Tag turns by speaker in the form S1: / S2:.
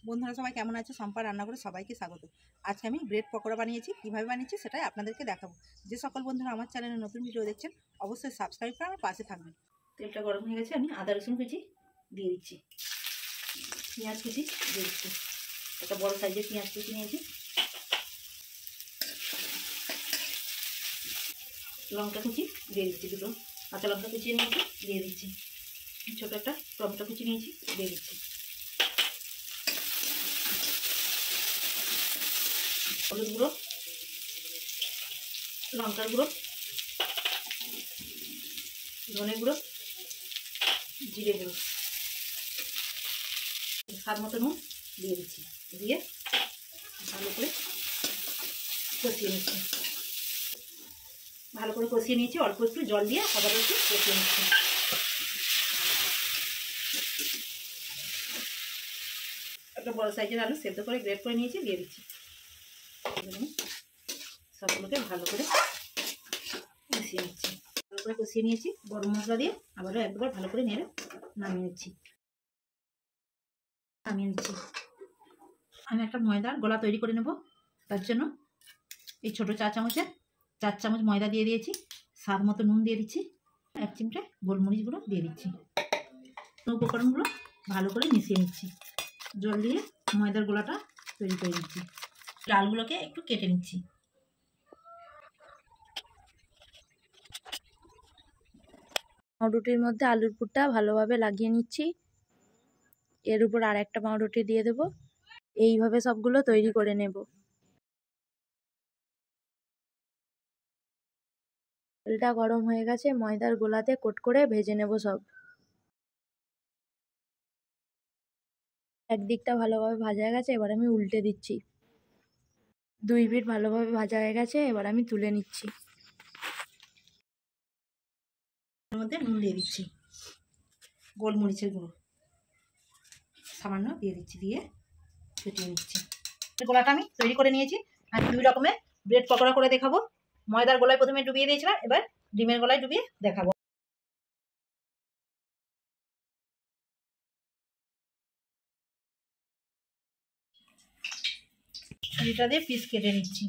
S1: বন্ধুরা সবাই কেমন আছে? সম্পা রান্না করে সবাইকে স্বাগত। আজকে আমি ব্রেড পকোড়া বানিয়েছি। কীভাবে বানিয়েছি সেটাই আপনাদেরকে দেখাবো। যে সকল বন্ধুরা আমার চ্যানেলে নতুন ভিডিও দেখছেন অবশ্যই সাবস্ক্রাইব করে আমার পাশে থাকবেন। তেলটা গরম হয়ে গেছে, আমি আদা রসুন কুচি দিয়ে দিচ্ছি, পেঁয়াজ কুচি দিয়ে দিচ্ছি, একটা বড় সাইজের পেঁয়াজ কুচি নিয়েছি, লঙ্কা কুচি দিয়ে দিচ্ছি, দুটো কাঁচা লঙ্কা কুচিয়ে নিয়েছি দিয়ে দিচ্ছি, ছোটো একটা টমেটো কুচি নিয়েছি দিয়ে দিচ্ছি, হলুদ গুঁড়ো, লঙ্কার গুঁড়ো, ধনে গুঁড়ো, জিরে গুঁড়ো, স্বাদ মতো নুন দিয়ে দিচ্ছি, দিয়ে ভালো করে কষিয়ে নিচ্ছি। ভালো করে কষিয়ে নিয়েছি, অল্প একটু জল দিয়ে আবার একটু কষিয়ে নিচ্ছি। একটা বড় সাইজের আলু সেদ্ধ করে গ্রেট করে নিয়েছি দিয়ে দিচ্ছি। সবগুলোকে ভালো করে কষিয়ে নিচ্ছি। ভালো করে কষিয়ে নিয়েছি, গরম মশলা দিয়ে আবারও একবার ভালো করে নেড়ে নামিয়ে নিচ্ছি। আমি একটা ময়দার গোলা তৈরি করে নেব। তার জন্য এই ছোটো 4 চামচ ময়দা দিয়ে দিয়েছি, স্বাদ মতো নুন দিয়ে দিচ্ছি, 1 চিমটে গোলমরিচ গুঁড়ো দিয়ে দিচ্ছি। উপকরণগুলো ভালো করে মিশিয়ে নিচ্ছি, জল দিয়ে ময়দার গোলাটা তৈরি করে নিচ্ছি। ডালগুলোকে একটু কেটে নিচ্ছি।
S2: পাউরুটির মধ্যে আলুর পুরটা ভালোভাবে লাগিয়ে নিচ্ছি, এর উপর আর একটা পাউরুটি দিয়ে দেব। এইভাবে সবগুলো তৈরি করে নেব। তেলটা গরম হয়ে গেছে, ময়দার গোলাতে কোট করে ভেজে নেব সব। একদিকটা ভালোভাবে ভাজা হয়ে গেছে, এবার আমি উল্টে দিচ্ছি। 2 পিঠ ভালোভাবে ভাজা হয়ে গেছে, এবার আমি তুলে নিচ্ছি।
S1: এর মধ্যে নুন দিয়ে দিচ্ছি, গোলমরিচের গুঁড়ো সামান্য দিয়ে দিচ্ছি, দিয়ে ফুটিয়ে নিচ্ছি। গোলাটা আমি তৈরি করে নিয়েছি। আমি 2 রকমের ব্রেড পকোড়া করে দেখাবো। ময়দার গোলায় প্রথমে ডুবিয়ে দিয়েছিলাম, এবার ডিমের গোলায় ডুবিয়ে দেখাবো। ছুরিটা দিয়ে পিস কেটে নিচ্ছি।